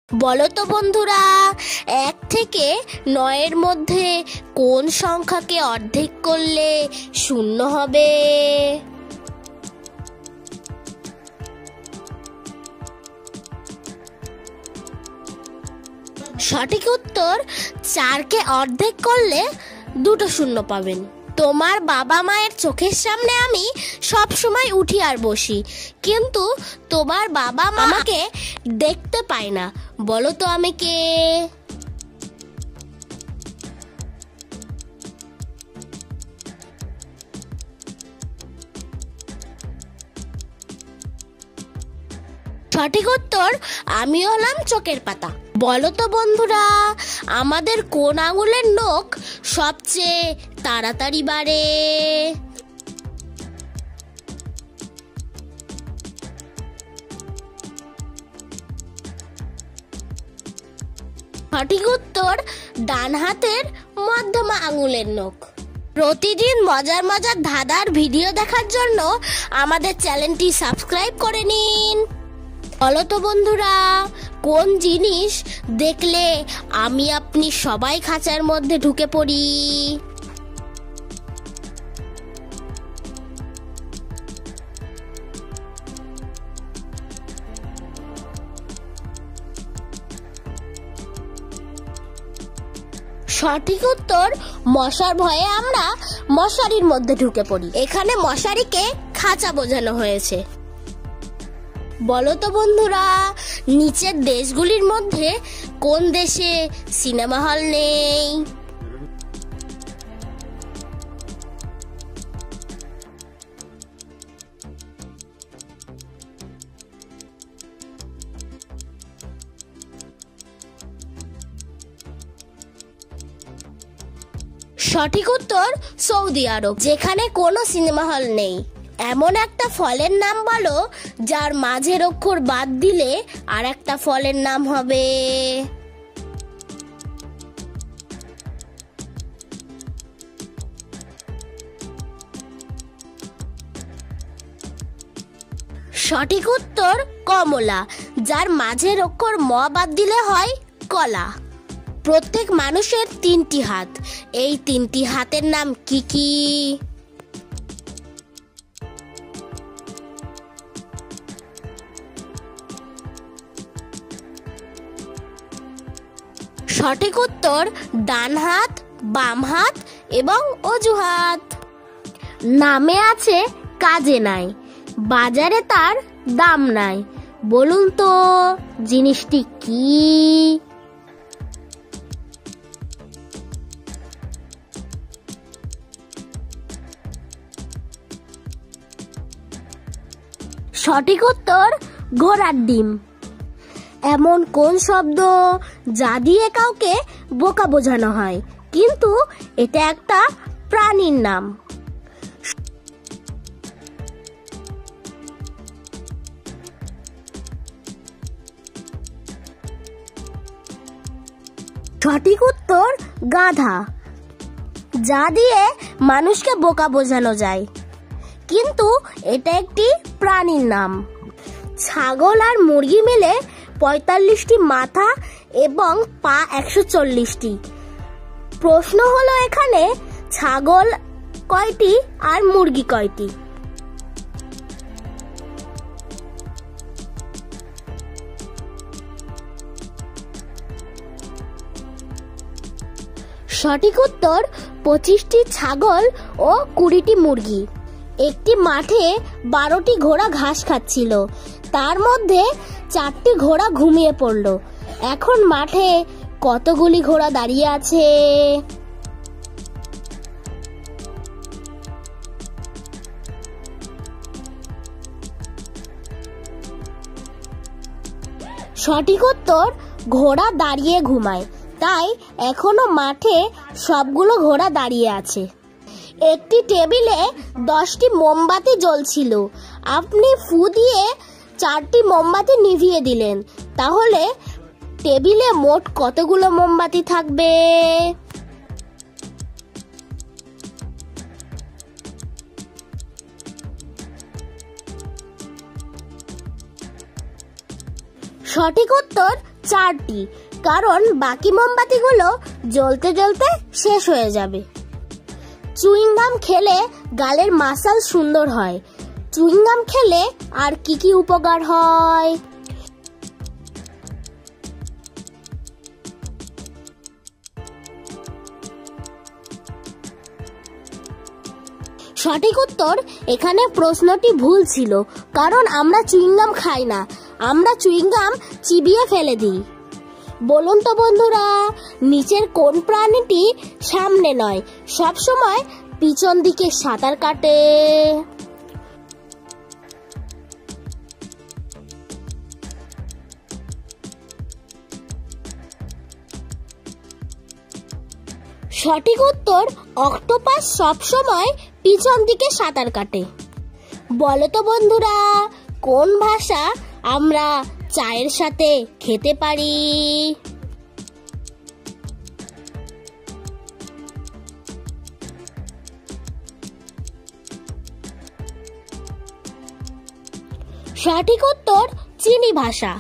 বলো তো বন্ধুরা, ১ থেকে ৯-এর মধ্যে কোন সংখ্যাকে অর্ধেক করলে শূন্য হবে? সঠিক উত্তর, ৪কে অর্ধেক করলে ২টো শূন্য পাবেন। তোমার বাবা মায়ের চোখের সামনে আমি সব সময় উঠি আর বসি, কিন্তু তোমার বাবা মা আমাকে দেখতে পায় না। বলো তো আমি কে? সঠিক উত্তর, আমি হলাম চোখের পাতা। বলো তো বন্ধুরা, আমাদের কোন আঙুলের নখ সবচেয়ে তাড়াতাড়ি বাড়ে? সঠিক উত্তর, ডান হাতের মধ্যমা আঙুলের নখ। প্রতিদিন মজার মজার ধাঁধার ভিডিও দেখার জন্য আমাদের চ্যানেলটি সাবস্ক্রাইব করে নিন। বলো তো বন্ধুরা, কোন জিনিস দেখলে আমি আপনি সবাই খাঁচার মধ্যে ঢুকে পড়ি? সঠিক উত্তর, মশার ভয়ে আমরা মশারির মধ্যে ঢুকে পড়ি। এখানে মশারিকে খাঁচা বোঝানো হয়েছে। বলো তো বন্ধুরা, নিচের দেশগুলির মধ্যে কোন দেশে সিনেমা হল নেই? সঠিক উত্তর, সৌদি আরব। যেখানে কোনো সিনেমা হল নেই, এমন একটা ফলের নাম বলো যার মাঝের অক্ষর বাদ দিলে আর একটা ফলের নাম হবে। সঠিক উত্তর, কমলা। যার মাঝের অক্ষর ম বাদ দিলে হয় কলা। প্রত্যেক মানুষের ৩টি হাত, এই ৩টি হাতের নাম কি কি? সঠিক উত্তর, ডান হাত, বাম হাত এবং অজুহাত। নামে আছে কাজে নাই, বাজারে তার দাম নাই। বলুন তো জিনিসটি কি? সঠিক উত্তর, ঘোড়ার ডিম। এমন কোন শব্দ যা দিয়ে কাউকে বোকা বোঝানো হয়, কিন্তু এটা একটা প্রাণীর নাম? সঠিক উত্তর, গাধা। যা দিয়ে মানুষকে বোকা বোঝানো যায়, কিন্তু এটা একটি প্রাণীর নাম। ছাগল আর মুরগি মিলে ৪৫টি মাথা এবং পা ১৪০টি। প্রশ্ন হলো এখানে ছাগল কয়টি আর মুরগি কয়টি? সঠিক উত্তর, ২৫টি ছাগল ও ২০টি মুরগি। একটি মাঠে ১২টি ঘোড়া ঘাস খাচ্ছিল, তার মধ্যে ৪টি ঘোড়া ঘুমিয়ে পড়ল। এখন মাঠে কতগুলি ঘোড়া দাঁড়িয়ে আছে? সঠিক উত্তর, ঘোড়া দাঁড়িয়ে ঘুমায়, তাই এখনো মাঠে সবগুলো ঘোড়া দাঁড়িয়ে আছে। একটি টেবিলে 10টি মোমবাতি জ্বলছিল, আপনি ফু দিয়ে 4টি মোমবাতি নিভিয়ে দিলেন, তাহলে টেবিলে মোট কতগুলো মোমবাতি থাকবে? সঠিক উত্তর 4টি, কারণ বাকি মোমবাতিগুলো জ্বলতে জ্বলতে শেষ হয়ে যাবে। চুইংগাম খেলে গালের মাসাল সুন্দর হয়। চুইংগাম খেলে আর কি কি উপকার হয়? সঠিক উত্তর, এখানে প্রশ্নটি ভুল ছিল, কারণ আমরা চুইংগাম খাই না, আমরা চুইংগাম চিবিয়ে ফেলে দিই। বলুন তো বন্ধুরা, নিচের কোন প্রাণীটি সামনে নয়, সব সময় পিছন দিকে সাঁতার কাটে? সঠিক উত্তর, অক্টোপাস সব সময় পিছন দিকে সাঁতার কাটে। বলো তো বন্ধুরা, কোন ভাষা আমরা চায়ের সাথে খেতে পারি? সঠিক উত্তর, চীনি ভাষা।